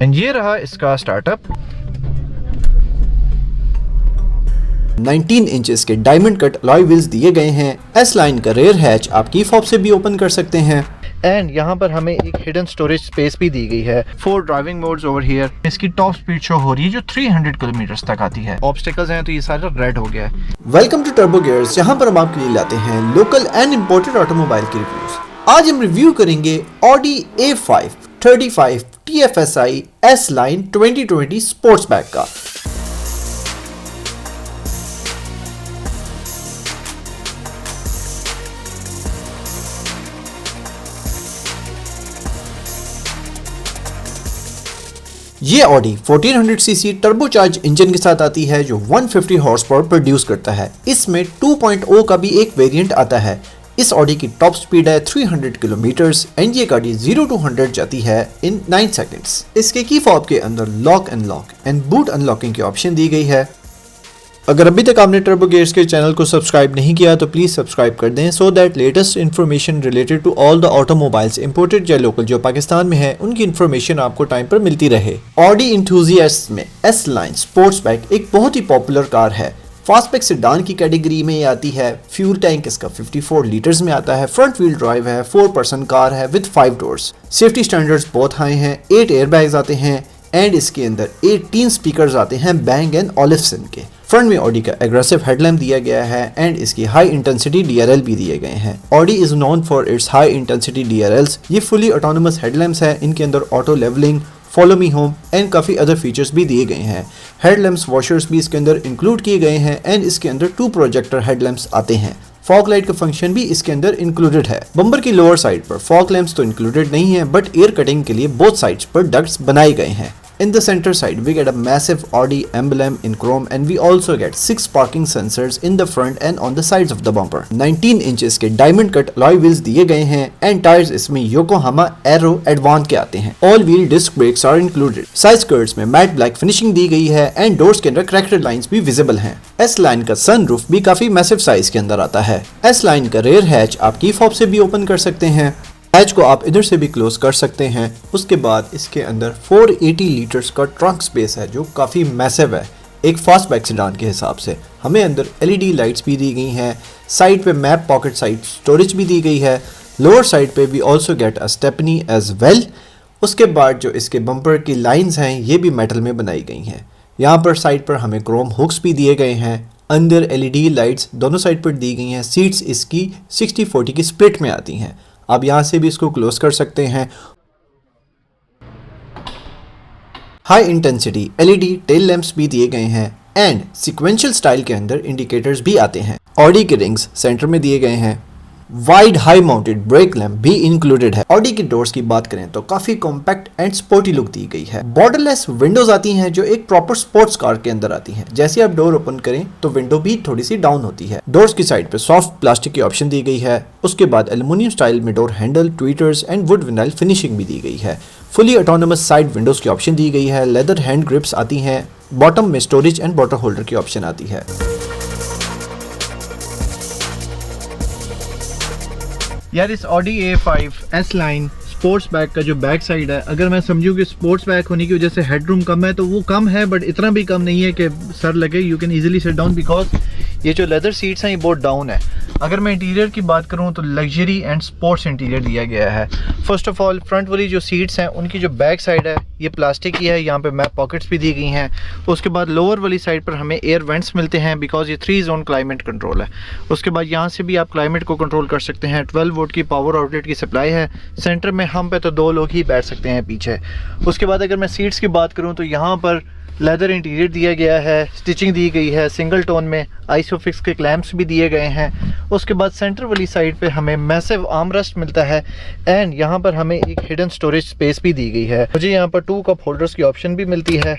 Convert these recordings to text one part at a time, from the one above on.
And ये रहा इसका स्टार्टअप। 19 इंचेस के डायमंड कट अलॉय व्हील्स दिए गए हैं। एस लाइन का रेयर हैच आप की फॉब से भी ओपन कर सकते हैं। एंड यहाँ पर हमें एक हिडन स्टोरेज स्पेस भी दी गई है। 4 ड्राइविंग मोड्स ओवर हियर। इसकी टॉप स्पीड शो हो रही है जो 300 किलोमीटर तक आती है। ऑब्स्टिकल्स हैं तो ये सारा रेड हो गया है। वेलकम टू टर्बो गियर्स, जहां पर हम आपके लिए लाते हैं लोकल एंड इंपोर्टेड ऑटोमोबाइल की रिव्यूज। आज हम रिव्यू करेंगे Audi A5 35 TFSI S Line 2020 स्पोर्ट्सबैक का। ये ऑडी 1400 सीसी टर्बोचार्ज इंजन के साथ आती है जो 150 हॉर्स पावर प्रोड्यूस करता है। इसमें 2.0 का भी एक वेरिएंट आता है। इस ऑडी की टॉप स्पीड है 300 किलोमीटर्स एंड ये गाड़ी 0 to 100 जाती है इन 9 सेकंड्स। इसके की फॉब के अंदर लॉक एंड बूट अनलॉकिंग की ऑप्शन दी गई है। अगर अभी तक आपने टर्बो गियर्स के चैनल को सब्सक्राइब नहीं किया तो प्लीज सब्सक्राइब कर दें so that latest information related to all the automobiles imported या लोकल जो पाकिस्तान में है उनकी इन्फॉर्मेशन आपको टाइम पर मिलती रहे। ऑडी इंथुजियास्ट में एस लाइन स्पोर्ट्सबैक एक बहुत ही पॉपुलर कार है। फास्टबैक सेडान की कैटेगरी में ये आती है। फ्यूल टैंक इसका 54 लीटर्स में आता है। फ्रंट व्हील ड्राइव है। 4 पर्सन कार है विद 5 डोर्स। सेफ्टी स्टैंडर्ड्स बहुत हाई हैं। 8 एयरबैग्स आते हैं एंड इसके अंदर 18 स्पीकर्स आते हैं बैंग एंड ओलिफ्सन के। फ्रंट में ऑडी का एग्रेसिव हेडलैम्प दिया गया है एंड इसकी हाई इंटेंसिटी DRL भी दिए गए हैं। Audi is known for its high intensity DRLs। ये फुली ऑटोनोमस हेडलैम्प्स है। इनके अंदर auto levelling, follow me home and काफी अदर फीचर्स भी दिए गए हैं। हेडलैम्प्स वॉशर्स भी इसके अंदर इंक्लूड किए गए हैं एंड इसके अंदर 2 प्रोजेक्टर हेडलैम्प्स आते हैं। फॉग लाइट का फंक्शन भी इसके अंदर इंक्लूडेड है। बम्पर की लोअर साइड पर फॉग लैंप्स तो इंक्लूडेड नहीं है बट एयर कटिंग के लिए बोथ साइड्स पर डक्ट्स बनाए गए हैं। In the center side, we get a massive Audi emblem in chrome and we also get 6 parking sensors in the front and on the sides of the bumper. 19 inches के diamond cut alloy wheels दिए गए हैं and tires इसमें Yokohama Aero Advance के आते हैं। All wheel disc brakes are included. Side skirts में matte black finishing दी गई है and doors के अंदर cracked lines भी visible हैं। S line का sunroof भी काफी massive size के अंदर आता है। S line का rear hatch आप की फॉब से भी ओपन कर सकते हैं। हैच को आप इधर से भी क्लोज कर सकते हैं। उसके बाद इसके अंदर 480 लीटर्स का ट्रंक स्पेस है जो काफ़ी मैसिव है एक फास्टबैक सेडान के हिसाब से। हमें अंदर LED लाइट्स भी दी गई हैं। साइड पे मैप पॉकेट साइड स्टोरेज भी दी गई है। लोअर साइड पे we also get a stepney as well. उसके बाद जो इसके बम्पर की लाइंस हैं ये भी मेटल में बनाई गई हैं। यहाँ पर साइड पर हमें क्रोम हुक्स भी दिए गए हैं। अंदर LED लाइट्स दोनों साइड पर दी गई हैं। सीट्स इसकी 60-40 की स्प्लिट में आती हैं। आप यहां से भी इसको क्लोज कर सकते हैं। High intensity LED tail lamps भी दिए गए हैं एंड सीक्वेंशियल स्टाइल के अंदर इंडिकेटर्स भी आते हैं। ऑडी के रिंग्स सेंटर में दिए गए हैं। Wide high mounted break lamp भी इंक्लूडेड है। ऑडी की डोर्स की बात करें तो काफी कॉम्पैक्ट एंड स्पोर्टी लुक दी गई है। बॉर्डरलेस विंडोज आती हैं जो एक प्रॉपर स्पोर्ट्स कार के अंदर आती हैं। जैसे आप डोर ओपन करें तो विंडो भी थोड़ी सी डाउन होती है। डोर्स की साइड पे सॉफ्ट प्लास्टिक की ऑप्शन दी गई है। उसके बाद एल्युमिनियम स्टाइल में door handle, tweeters and would vinyl finishing भी दी गई है। फुली ऑटोनोमस साइड विंडोज की ऑप्शन दी गई है। लेदर हैंड ग्रिप्स आती हैं। बॉटम में स्टोरेज एंड बॉटल होल्डर की ऑप्शन आती है। यार इस Audi A5 S Line स्पोर्ट्सबैक का जो बैक साइड है, अगर मैं समझूँ कि स्पोर्ट्सबैक होने की वजह से हेडरूम कम है तो वो कम है बट इतना भी कम नहीं है कि सर लगे। You can easily sit down because ये जो लेदर सीट्स हैं ये बहुत डाउन है। अगर मैं इंटीरियर की बात करूँ तो लग्जरी एंड स्पोर्ट्स इंटीरियर दिया गया है। फर्स्ट ऑफ ऑल फ्रंट वाली जो सीट्स हैं उनकी जो बैक साइड है ये प्लास्टिक की है। यहाँ पे मैप पॉकेट्स भी दी गई हैं। उसके बाद लोअर वाली साइड पर हमें एयर वेंट्स मिलते हैं बिकॉज ये 3 जोन क्लाइमेट कंट्रोल है। उसके बाद यहाँ से भी आप क्लाइमेट को कंट्रोल कर सकते हैं। 12 वोल्ट की पावर आउटलेट की सप्लाई है। सेंटर में हम पे तो 2 लोग ही बैठ सकते हैं पीछे। उसके बाद अगर मैं सीट्स की बात करूँ तो यहाँ पर लेदर इंटीरियर दिया गया है। स्टिचिंग दी गई है सिंगल टोन में। आइसोफिक्स के क्लैंप्स भी दिए गए हैं। उसके बाद सेंटर वाली साइड पे हमें मैसिव आर्मरेस्ट मिलता है एंड यहाँ पर हमें एक हिडन स्टोरेज स्पेस भी दी गई है। मुझे यहाँ पर 2 कप होल्डर्स की ऑप्शन भी मिलती है।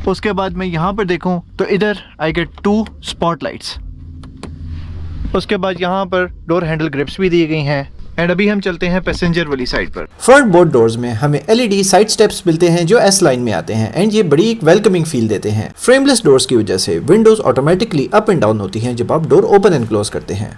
उसके बाद मैं यहाँ पर देखूँ तो इधर आई गेट 2 स्पॉटलाइट्स। उसके बाद यहाँ पर डोर हैंडल ग्रिप्स भी दी गई हैं एंड अभी हम चलते हैं पैसेंजर वाली साइड पर। फ्रंट बोर्ड डोर्स में हमें LED साइड स्टेप्स मिलते हैं जो S लाइन में आते हैं एंड ये बड़ी एक वेलकमिंग फील देते हैं। फ्रेमलेस डोर्स की वजह से Windows automatically up and down होती हैं जब आप डोर ओपन एंड क्लोज करते हैं।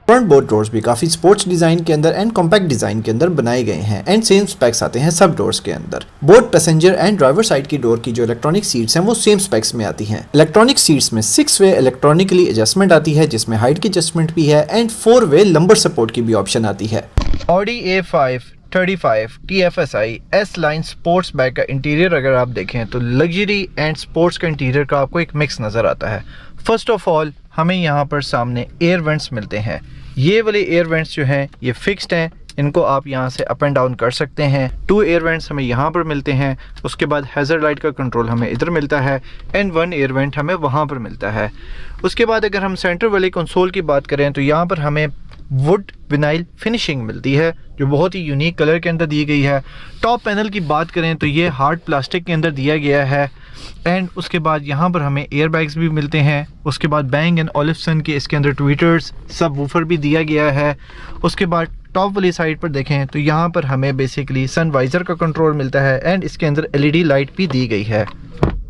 फ्रंट बोथ डोर्स भी काफी स्पोर्ट्स डिजाइन के अंदर एंड कॉम्पैक्ट डिजाइन के अंदर बनाए गए हैं एंड सेम स्पेक्स आते हैं सब डोर्स के अंदर। Both passenger and driver side की डोर की जो इलेक्ट्रॉनिक सीट्स हैं वो सेम स्पेक्स में आती हैं। इलेक्ट्रॉनिक सीट्स में 6 वे इलेक्ट्रॉनिकली एडजस्टमेंट आती है जिसमें हाइट की एडजस्टमेंट भी है एंड 4 वे लंबर सपोर्ट की भी ऑप्शन आती है। Audi A5 35 TFSI S line sports bag का इंटीरियर अगर आप देखें तो लग्जरी एंड स्पोर्ट्स का इंटीरियर का आपको एक मिक्स नज़र आता है। फर्स्ट ऑफ ऑल हमें यहाँ पर सामने एयर वेंट्स मिलते हैं। ये वाले एयर वेंट्स जो हैं ये फिक्स्ड हैं, इनको आप यहाँ से अप एंड डाउन कर सकते हैं। 2 एयर वेंट्स हमें यहाँ पर मिलते हैं। उसके बाद हैज़र्ड लाइट का कंट्रोल हमें इधर मिलता है एंड 1 एयर वेंट हमें वहाँ पर मिलता है। उसके बाद अगर हम सेंटर वाली कंसोल की बात करें तो यहाँ पर हमें वुड विनाइल फिनिशिंग मिलती है जो बहुत ही यूनिक कलर के अंदर दी गई है। टॉप पैनल की बात करें तो ये हार्ड प्लास्टिक के अंदर दिया गया है एंड उसके बाद यहाँ पर हमें एयर बैग्स भी मिलते हैं। उसके बाद बैंग एंड ओलिफ्सन के इसके अंदर ट्विटर्स सब वूफर भी दिया गया है। उसके बाद टॉप वाली साइड पर देखें तो यहाँ पर हमें बेसिकली सन वाइज़र का कंट्रोल मिलता है एंड इसके अंदर LED लाइट भी दी गई है।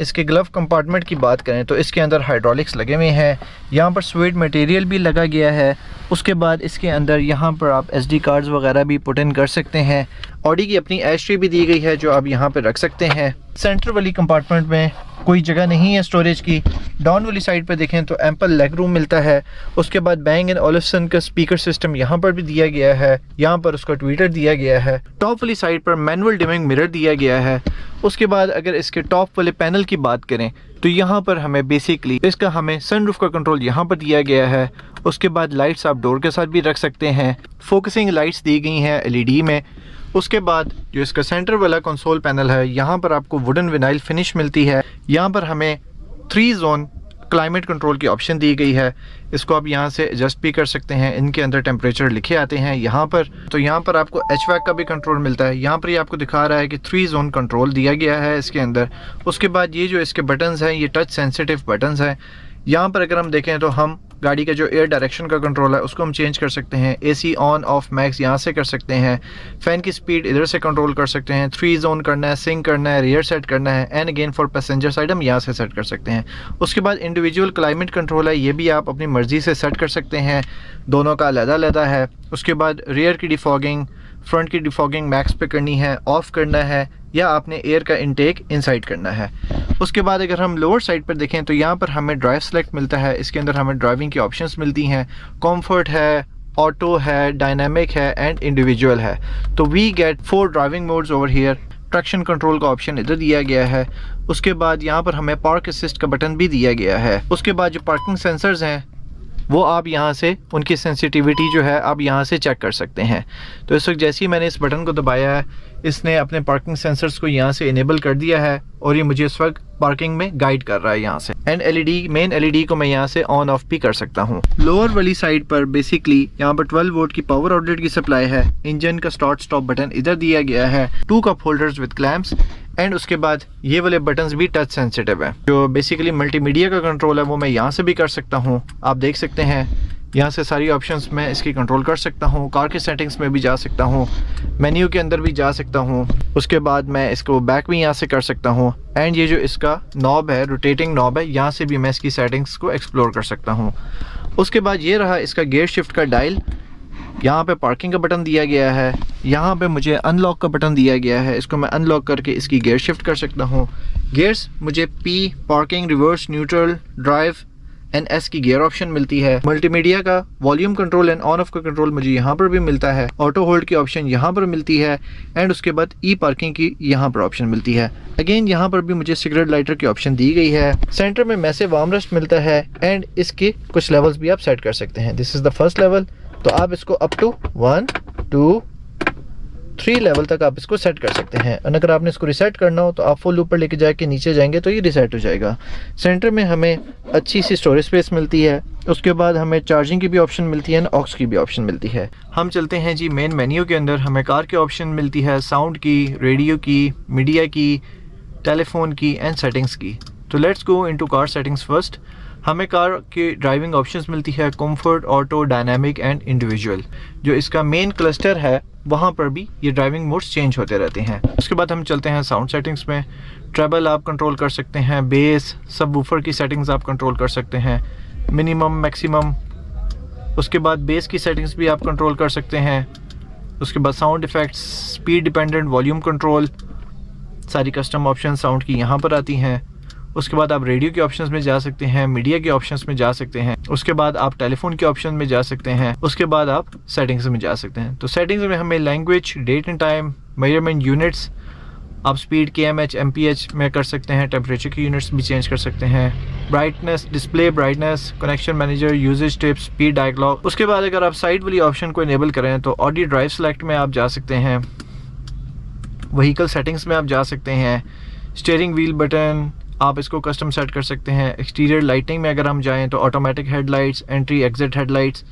इसके ग्लव कंपार्टमेंट की बात करें तो इसके अंदर हाइड्रोलिक्स लगे हुए हैं, यहाँ पर स्वेट मटेरियल भी लगा गया है। उसके बाद इसके अंदर यहाँ पर आप SD कार्ड्स वगैरह भी पुट इन कर सकते हैं। ऑडी की अपनी एशट्रे भी दी गई है जो आप यहाँ पर रख सकते हैं। सेंटर वाली कंपार्टमेंट में कोई जगह नहीं है स्टोरेज की। डाउन वाली साइड पर देखें तो एम्पल लेग रूम मिलता है। उसके बाद बैंग एंड ओलिफ्सन का स्पीकर सिस्टम यहाँ पर भी दिया गया है, यहाँ पर उसका ट्विटर दिया गया है। टॉप वाली साइड पर मैनुअल डिमिंग मिरर दिया गया है। उसके बाद अगर इसके टॉप वाले पैनल की बात करें तो यहाँ पर हमें बेसिकली इसका हमें सनरूफ का कंट्रोल यहाँ पर दिया गया है। उसके बाद लाइट्स आप डोर के साथ भी रख सकते हैं। फोकसिंग लाइट्स दी गई हैं LED में। उसके बाद जो इसका सेंटर वाला कंसोल पैनल है यहाँ पर आपको वुडन विनाइल फिनिश मिलती है। यहाँ पर हमें 3 जोन क्लाइमेट कंट्रोल की ऑप्शन दी गई है। इसको आप यहाँ से एडजस्ट भी कर सकते हैं। इनके अंदर टेम्परेचर लिखे आते हैं यहाँ पर। तो यहाँ पर आपको HVAC का भी कंट्रोल मिलता है। यहाँ पर ये आपको दिखा रहा है कि 3 जोन कंट्रोल दिया गया है इसके अंदर। उसके बाद ये जो इसके बटन्स हैं ये टच सेंसिटिव बटन्स हैं। यहाँ पर अगर हम देखें तो हम गाड़ी का जो एयर डायरेक्शन का कंट्रोल है उसको हम चेंज कर सकते हैं। AC ऑन ऑफ मैक्स यहाँ से कर सकते हैं। फ़ैन की स्पीड इधर से कंट्रोल कर सकते हैं। 3 जोन करना है, सिंक करना है, रियर सेट करना है and again for passenger side हम यहाँ से सेट कर सकते हैं। उसके बाद इंडिविजुअल क्लाइमेट कंट्रोल है, ये भी आप अपनी मर्ज़ी से सेट कर सकते हैं। दोनों का अलग-अलग है। उसके बाद रियर की डिफॉगिंग, फ्रंट की डिफॉगिंग मैक्स पे करनी है, ऑफ करना है या आपने एयर का इनटेक इनसाइड करना है। उसके बाद अगर हम लोअर साइड पर देखें तो यहाँ पर हमें ड्राइव सेलेक्ट मिलता है। इसके अंदर हमें ड्राइविंग की ऑप्शंस मिलती हैं। कॉम्फर्ट है, ऑटो है, डायनामिक है एंड इंडिविजुअल है। तो we get 4 driving modes over here. Traction control का ऑप्शन इधर दिया गया है। उसके बाद यहाँ पर हमें पार्क असिस्ट का बटन भी दिया गया है। उसके बाद जो पार्किंग सेंसर्स हैं वो आप यहाँ से उनकी सेंसिटिविटी जो है आप यहाँ से चेक कर सकते हैं। तो इस वक्त जैसे ही मैंने इस बटन को दबाया है इसने अपने पार्किंग सेंसर्स को यहाँ से इनेबल कर दिया है और ये मुझे इस वक्त पार्किंग में गाइड कर रहा है यहाँ से। एंड मेन LED को मैं यहाँ से ऑन ऑफ भी कर सकता हूँ। लोअर वाली साइड पर बेसिकली यहाँ पर 12 वोल्ट की पावर आउटलेट की सप्लाई है। इंजन का स्टार्ट स्टॉप बटन इधर दिया गया है। 2 cup holders with clamps and उसके बाद ये वाले बटन्स भी टच सेंसिटिव है। जो बेसिकली मल्टीमीडिया का कंट्रोल है वो मैं यहाँ से भी कर सकता हूँ। आप देख सकते हैं यहाँ से सारी ऑप्शंस मैं इसकी कंट्रोल कर सकता हूँ। कार की सेटिंग्स में भी जा सकता हूँ, मेन्यू के अंदर भी जा सकता हूँ। उसके बाद मैं इसको बैक भी यहाँ से कर सकता हूँ एंड ये जो इसका नॉब है, रोटेटिंग नॉब है, यहाँ से भी मैं इसकी सेटिंग्स को एक्सप्लोर कर सकता हूँ। उसके बाद ये रहा इसका गियर शिफ्ट का डायल। यहाँ पे पार्किंग का बटन दिया गया है। यहाँ पे मुझे अनलॉक का बटन दिया गया है। इसको मैं अनलॉक करके इसकी गियर शिफ्ट कर सकता हूँ। गियर्स मुझे P, parking, reverse, neutral, drive and S की गियर ऑप्शन मिलती है। मल्टीमीडिया का volume control and on off का कंट्रोल मुझे यहाँ पर भी मिलता है। ऑटो होल्ड की ऑप्शन यहाँ पर मिलती है एंड उसके बाद ई पार्किंग की यहाँ पर ऑप्शन मिलती है। अगेन यहाँ पर भी मुझे सिगरेट लाइटर की ऑप्शन दी गई है। सेंटर में मैसिव आर्मरेस्ट मिलता है एंड इसके कुछ लेवल्स भी आप सेट कर सकते हैं। This is the first level. तो आप इसको अप टू 1, 2, 3 लेवल तक आप इसको सेट कर सकते हैं। और अगर आपने इसको रिसेट करना हो तो आप फुल ऊपर लेके जाके नीचे जाएंगे तो ये रिसेट हो जाएगा। सेंटर में हमें अच्छी सी स्टोरेज स्पेस मिलती है। उसके बाद हमें चार्जिंग की भी ऑप्शन मिलती है, ऑक्स की भी ऑप्शन मिलती है। हम चलते हैं जी मेन मेन्यू के अंदर। हमें कार की ऑप्शन मिलती है, साउंड की, रेडियो की, मीडिया की, टेलीफोन की एंड सेटिंग्स की। तो let's go into car settings first. हमें कार की ड्राइविंग ऑप्शंस मिलती है, comfort, auto, dynamic and individual. जो इसका मेन क्लस्टर है वहाँ पर भी ये ड्राइविंग मोड्स चेंज होते रहते हैं। उसके बाद हम चलते हैं साउंड सेटिंग्स में। ट्रेबल आप कंट्रोल कर सकते हैं, बेस, सबवूफर की सेटिंग्स आप कंट्रोल कर सकते हैं, मिनिमम, मैक्सिमम, उसके बाद बेस की सेटिंग्स भी आप कंट्रोल कर सकते हैं। उसके बाद sound effects, speed dependent volume control, सारी कस्टम ऑप्शन साउंड की यहाँ पर आती हैं। उसके बाद आप रेडियो के ऑप्शंस में जा सकते हैं, मीडिया के ऑप्शंस में जा सकते हैं। उसके बाद आप टेलीफोन के ऑप्शन में जा सकते हैं। उसके बाद आप सेटिंग्स में जा सकते हैं। तो सेटिंग्स में हमें language, date and time, measurement units, आप स्पीड kmh mph में कर सकते हैं। टेम्परेचर की यूनिट्स भी चेंज कर सकते हैं। Brightness, display brightness, connection manager, usage tips, speed dialogue. उसके बाद अगर आप साइड वाली ऑप्शन को इनेबल करें तो ऑडियो ड्राइव सेलेक्ट में आप जा सकते हैं। व्हीकल सेटिंग्स में आप जा सकते हैं। स्टीयरिंग व्हील बटन आप इसको कस्टम सेट कर सकते हैं। एक्सटीरियर लाइटिंग में अगर हम जाएं तो automatic headlights, entry exit headlights,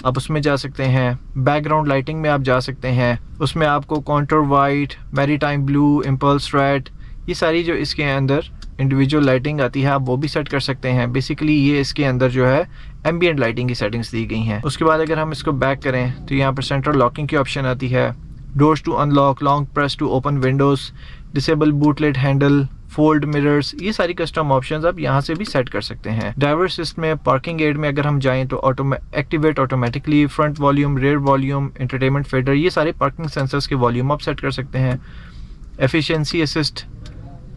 आप उसमें जा सकते हैं। बैकग्राउंड लाइटिंग में आप जा सकते हैं। उसमें आपको counter white, maritime blue, impulse red, ये सारी जो इसके अंदर इंडिविजुअल लाइटिंग आती है आप वो भी सेट कर सकते हैं। बेसिकली ये इसके अंदर जो है एम्बिएंट लाइटिंग की सेटिंग्स दी गई हैं। उसके बाद अगर हम इसको बैक करें तो यहाँ पर सेंट्रल लॉकिंग की ऑप्शन आती है। Doors to unlock, long press to open windows, disable bootlid handle, fold mirrors, ये सारी कस्टम ऑप्शंस आप यहाँ से भी सेट कर सकते हैं। ड्राइवर असिस्ट में पार्किंग एड में अगर हम जाएं तो activate automatically, front volume, rear volume, entertainment fader, ये सारे पार्किंग सेंसर्स के वॉल्यूम आप सेट कर सकते हैं। Efficiency assist,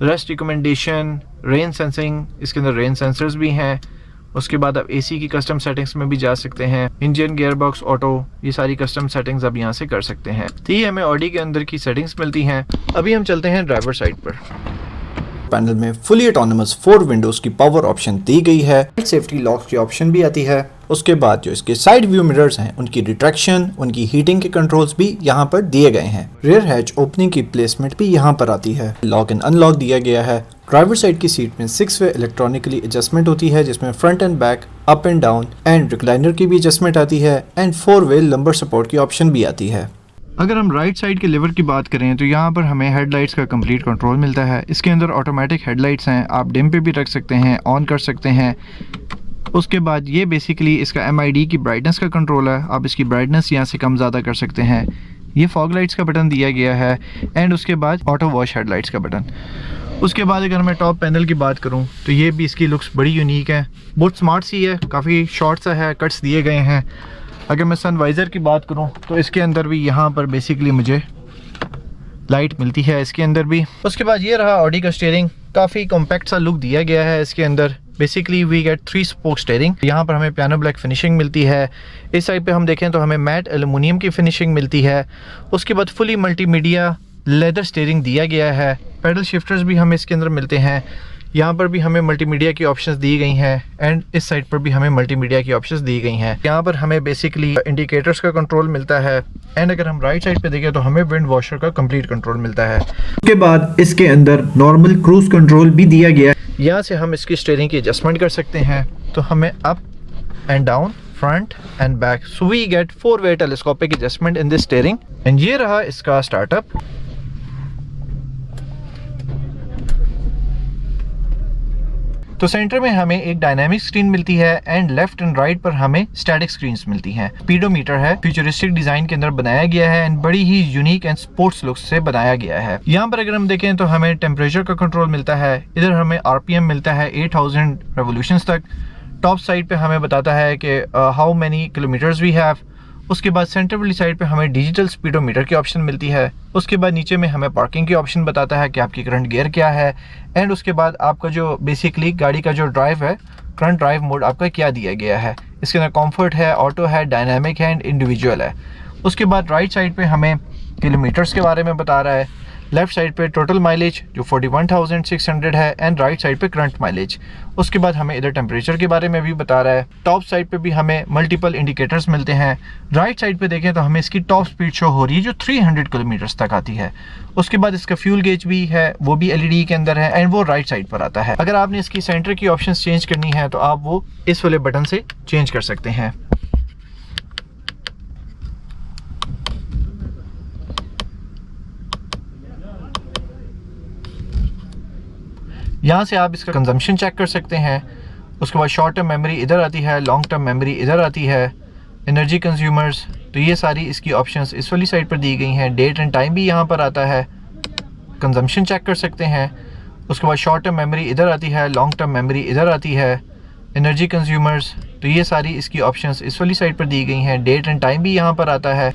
rest recommendation, rain sensing, इसके अंदर रेन सेंसर्स भी हैं। उसके बाद आप एसी की कस्टम सेटिंग्स में भी जा सकते हैं। इंजन, गियरबॉक्स, ऑटो, ये सारी कस्टम सेटिंग्स आप यहाँ से कर सकते हैं। तो ये हमें ऑडी के अंदर की सेटिंग्स मिलती हैं। अभी हम चलते हैं ड्राइवर साइड पर। पैनल में फुली ऑटोनोमस 4 विंडोज की पावर ऑप्शन दी गई है। सेफ्टी लॉक की ऑप्शन भी आती है। उसके बाद जो इसके साइड व्यू मिरर्स हैं उनकी रिट्रैक्शन, उनकी हीटिंग के कंट्रोल्स भी यहाँ पर दिए गए हैं। रेयर हैच ओपनिंग की प्लेसमेंट भी यहाँ पर आती है। लॉक एंड अनलॉक दिया गया है। ड्राइवर साइड की सीट में 6 वे इलेक्ट्रॉनिकली एडजस्टमेंट होती है जिसमें front and back, up and down and recliner की भी एडजस्टमेंट आती है एंड 4 वे लंबर सपोर्ट की ऑप्शन भी आती है। अगर हम राइट साइड के लीवर की बात करें तो यहाँ पर हमें हेडलाइट्स का कंप्लीट कंट्रोल मिलता है। इसके अंदर ऑटोमेटिक हेडलाइट्स हैं, आप डिम पे भी रख सकते हैं, ऑन कर सकते हैं। उसके बाद ये बेसिकली इसका MID की ब्राइटनेस का कंट्रोल है, आप इसकी ब्राइटनेस यहाँ से कम ज़्यादा कर सकते हैं। ये फॉग लाइट्स का बटन दिया गया है एंड उसके बाद ऑटो वॉश हेडलाइट्स का बटन। उसके बाद अगर मैं टॉप पैनल की बात करूँ तो ये भी इसकी लुक्स बड़ी यूनिक है, बहुत स्मार्ट सी है, काफ़ी शॉर्ट सा है, कट्स दिए गए हैं। अगर मैं सनवाइज़र की बात करूं तो इसके अंदर भी यहाँ पर बेसिकली मुझे लाइट मिलती है इसके अंदर भी। उसके बाद ये रहा ऑडी का स्टीयरिंग, काफ़ी कॉम्पैक्ट सा लुक दिया गया है इसके अंदर। Basically we get 3 spoke steering. यहाँ पर हमें पियानो ब्लैक फिनिशिंग मिलती है। इस साइड पे हम देखें तो हमें मैट एल्युमिनियम की फिनिशिंग मिलती है। उसके बाद फुली मल्टीमीडिया लेदर स्टीयरिंग दिया गया है। पैडल शिफ्टर्स भी हमें इसके अंदर मिलते हैं। यहाँ पर भी हमें मल्टीमीडिया की ऑप्शंस दी गई हैं एंड इस साइड पर भी हमें मल्टीमीडिया की ऑप्शंस दी गई हैं। यहाँ पर हमें बेसिकली इंडिकेटर्स का कंट्रोल मिलता है एंड अगर हम राइट साइड पे देखें तो हमें विंड वॉशर का कंप्लीट कंट्रोल मिलता है। उसके बाद इसके अंदर नॉर्मल क्रूज कंट्रोल भी दिया गया है। यहाँ से हम इसकी स्टीयरिंग की एडजस्टमेंट कर सकते हैं, तो हमें up and down, front and back, so we get 4 way telescopic adjustment in this steering. And ये रहा इसका स्टार्टअप। तो सेंटर में हमें एक डायनामिक स्क्रीन मिलती है एंड लेफ्ट एंड राइट पर हमें स्टैटिक स्क्रीन्स मिलती हैं। स्पीडोमीटर है, फ्यूचरिस्टिक डिजाइन के अंदर बनाया गया है एंड बड़ी ही यूनिक एंड स्पोर्ट्स लुक से बनाया गया है। यहाँ पर अगर हम देखें तो हमें टेम्परेचर का कंट्रोल मिलता है। इधर हमें RPM मिलता है 8000 रेवोल्यूशंस तक। टॉप साइड पे हमें बताता है कि how many kilometres we have. उसके बाद सेंटर वाली साइड पे हमें डिजिटल स्पीडोमीटर की ऑप्शन मिलती है। उसके बाद नीचे में हमें पार्किंग की ऑप्शन बताता है कि आपकी करंट गियर क्या है एंड उसके बाद आपका जो बेसिकली गाड़ी का जो ड्राइव है, करंट ड्राइव मोड आपका क्या दिया गया है। इसके अंदर कंफर्ट है, ऑटो है, डायनामिक है एंड इंडिविजुअल है। उसके बाद राइट साइड पे हमें किलोमीटर्स के बारे में बता रहा है। लेफ्ट साइड पे टोटल माइलेज जो 41,600 है एंड राइट साइड पे करंट माइलेज। उसके बाद हमें इधर टेम्परेचर के बारे में भी बता रहा है। टॉप साइड पे भी हमें मल्टीपल इंडिकेटर्स मिलते हैं। राइट साइड पे देखें तो हमें इसकी टॉप स्पीड शो हो रही है जो 300 किलोमीटर्स तक आती है। उसके बाद इसका फ्यूल गेज भी है, वो भी LED के अंदर है एंड वो राइट साइड पर आता है। अगर आपने इसकी सेंटर की ऑप्शन चेंज करनी है तो आप वो इस वाले बटन से चेंज कर सकते हैं। यहाँ से आप इसका कंजम्पशन चेक कर सकते हैं। उसके बाद शॉर्ट टर्म मेमोरी इधर आती है, लॉन्ग टर्म मेमोरी इधर आती है, एनर्जी कंज्यूमर्स, तो ये सारी इसकी ऑप्शंस इस वाली साइड पर दी गई हैं। डेट एंड टाइम भी यहाँ पर आता है, कंजम्पशन चेक कर सकते हैं। उसके बाद शॉर्ट टर्म मेमोरी इधर आती है, लॉन्ग टर्म मेमोरी इधर आती है, एनर्जी कंज्यूमर्स, तो ये सारी इसकी ऑप्शंस इस वाली साइड पर दी गई हैं। डेट एंड टाइम भी यहाँ पर आता है।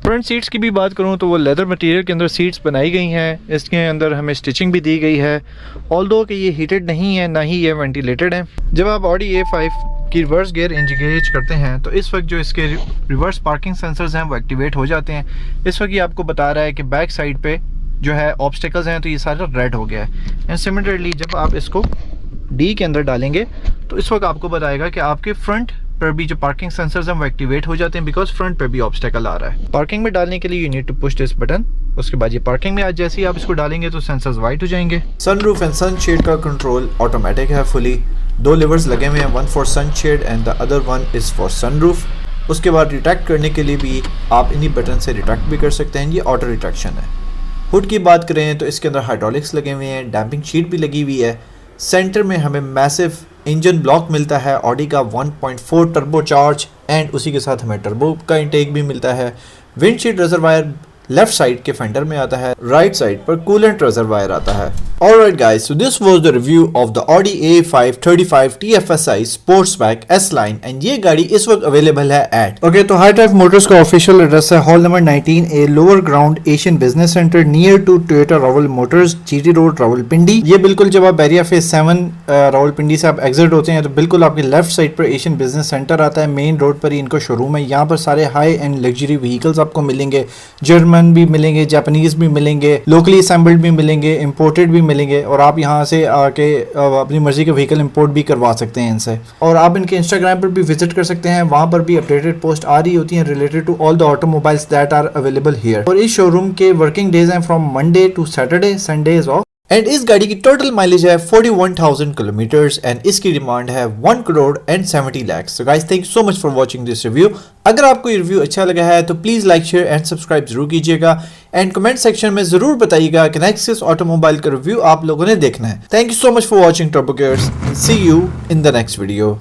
फ्रंट सीट्स की भी बात करूँ तो वो लेदर मटेरियल के अंदर सीट्स बनाई गई हैं। इसके अंदर हमें स्टिचिंग भी दी गई है। ऑल्दो कि ये हीटेड नहीं है, ना ही ये वेंटिलेटेड है। जब आप ऑडी A5 की रिवर्स गियर इंगेज करते हैं तो इस वक्त जो इसके रिवर्स पार्किंग सेंसर्स हैं वो एक्टिवेट हो जाते हैं। इस वक्त ये आपको बता रहा है कि बैक साइड पे जो है ऑब्स्टिकल्स हैं तो ये सारा रेड हो गया है। एंड सिमिलरली जब आप इसको डी के अंदर डालेंगे तो इस वक्त आपको बताएगा कि आपके फ्रंट पर भी जो पार्किंग सेंसर्स हैं वो एक्टिवेट हो जाते हैं, बिकॉज फ्रंट पर भी ऑब्स्टिकल आ रहा है। पार्किंग में डालने के लिए you need to push this button. उसके बाद ये पार्किंग में आज जैसे ही आप इसको डालेंगे तो सेंसर्स वाइट हो जाएंगे। सनरूफ एंड सनशेड का कंट्रोल ऑटोमेटिक है फुली। 2 लिवर्स लगे हुए हैं, one for sunshade and the other one is for sunroof. उसके बाद रिट्रैक्ट करने के लिए भी आप इन्हीं बटन से रिट्रैक्ट भी कर सकते हैं। ये ऑटो रिट्रैक्शन है। हुड की बात करें तो इसके अंदर हाइड्रोलिक्स लगे हुए हैं, डैम्पिंग शीट भी लगी हुई है। सेंटर में हमें मैसिव इंजन ब्लॉक मिलता है ऑडी का 1.4 टर्बो चार्ज एंड उसी के साथ हमें टर्बो का इंटेक भी मिलता है। विंडशील्ड रिजर्वायर लेफ्ट साइड के फेंडर में आता है, राइट साइड पर कूलेंट रिजर्वायर आता है। Alright guys, so this was the review of the Audi A5 35 TFSI Sportsback S-Line and ये गाड़ी इस वक्त अवेलेबल है at ओके तो हाई ड्राइव मोटर्स का ऑफिशियल एड्रेस है hall number 19A lower ground Asian business centre near to Toyota Rawal Motors, GT road Rawalpindi. ये बिल्कुल जब आप बैरिया फेज 7 रावलपिंडी से आप एग्जिट होते हैं तो बिल्कुल आपके लेफ्ट साइड पर एशियन बिजनेस सेंटर आता है। मेन रोड पर ही इनको शोरूम है। यहाँ पर सारे हाई एंड लग्जरी व्हीकल्स आपको मिलेंगे। जर्मन भी मिलेंगे, जापानीज भी मिलेंगे, लोकली असेंबल्ड भी मिलेंगे, इंपोर्टेड भी मिलेंगे और आप यहाँ से आके अपनी मर्जी के व्हीकल इंपोर्ट भी करवा सकते हैं इनसे। और आप इनके इंस्टाग्राम पर भी विजिट कर सकते हैं, वहाँ पर भी अपडेटेड पोस्ट आ रही होती हैं related to all the automobiles that are available here. और इस शोरूम के वर्किंग डेज हैं from Monday to Saturday, Sunday is off. And इस गाड़ी की टोटल माइलेज है 41,000 किलोमीटर्स एंड इसकी डिमांड है 1 crore and 70 lakh. So guys thank you so much for watching this review. अगर आपको ये रिव्यू अच्छा लगा है तो please like share and subscribe जरूर कीजिएगा एंड कमेंट सेक्शन में जरूर बताइएगा कि नेक्सस ऑटोमोबाइल का रिव्यू आप लोगों ने देखना है। Thank you so much for watching Turbo Gears. See you in the next video.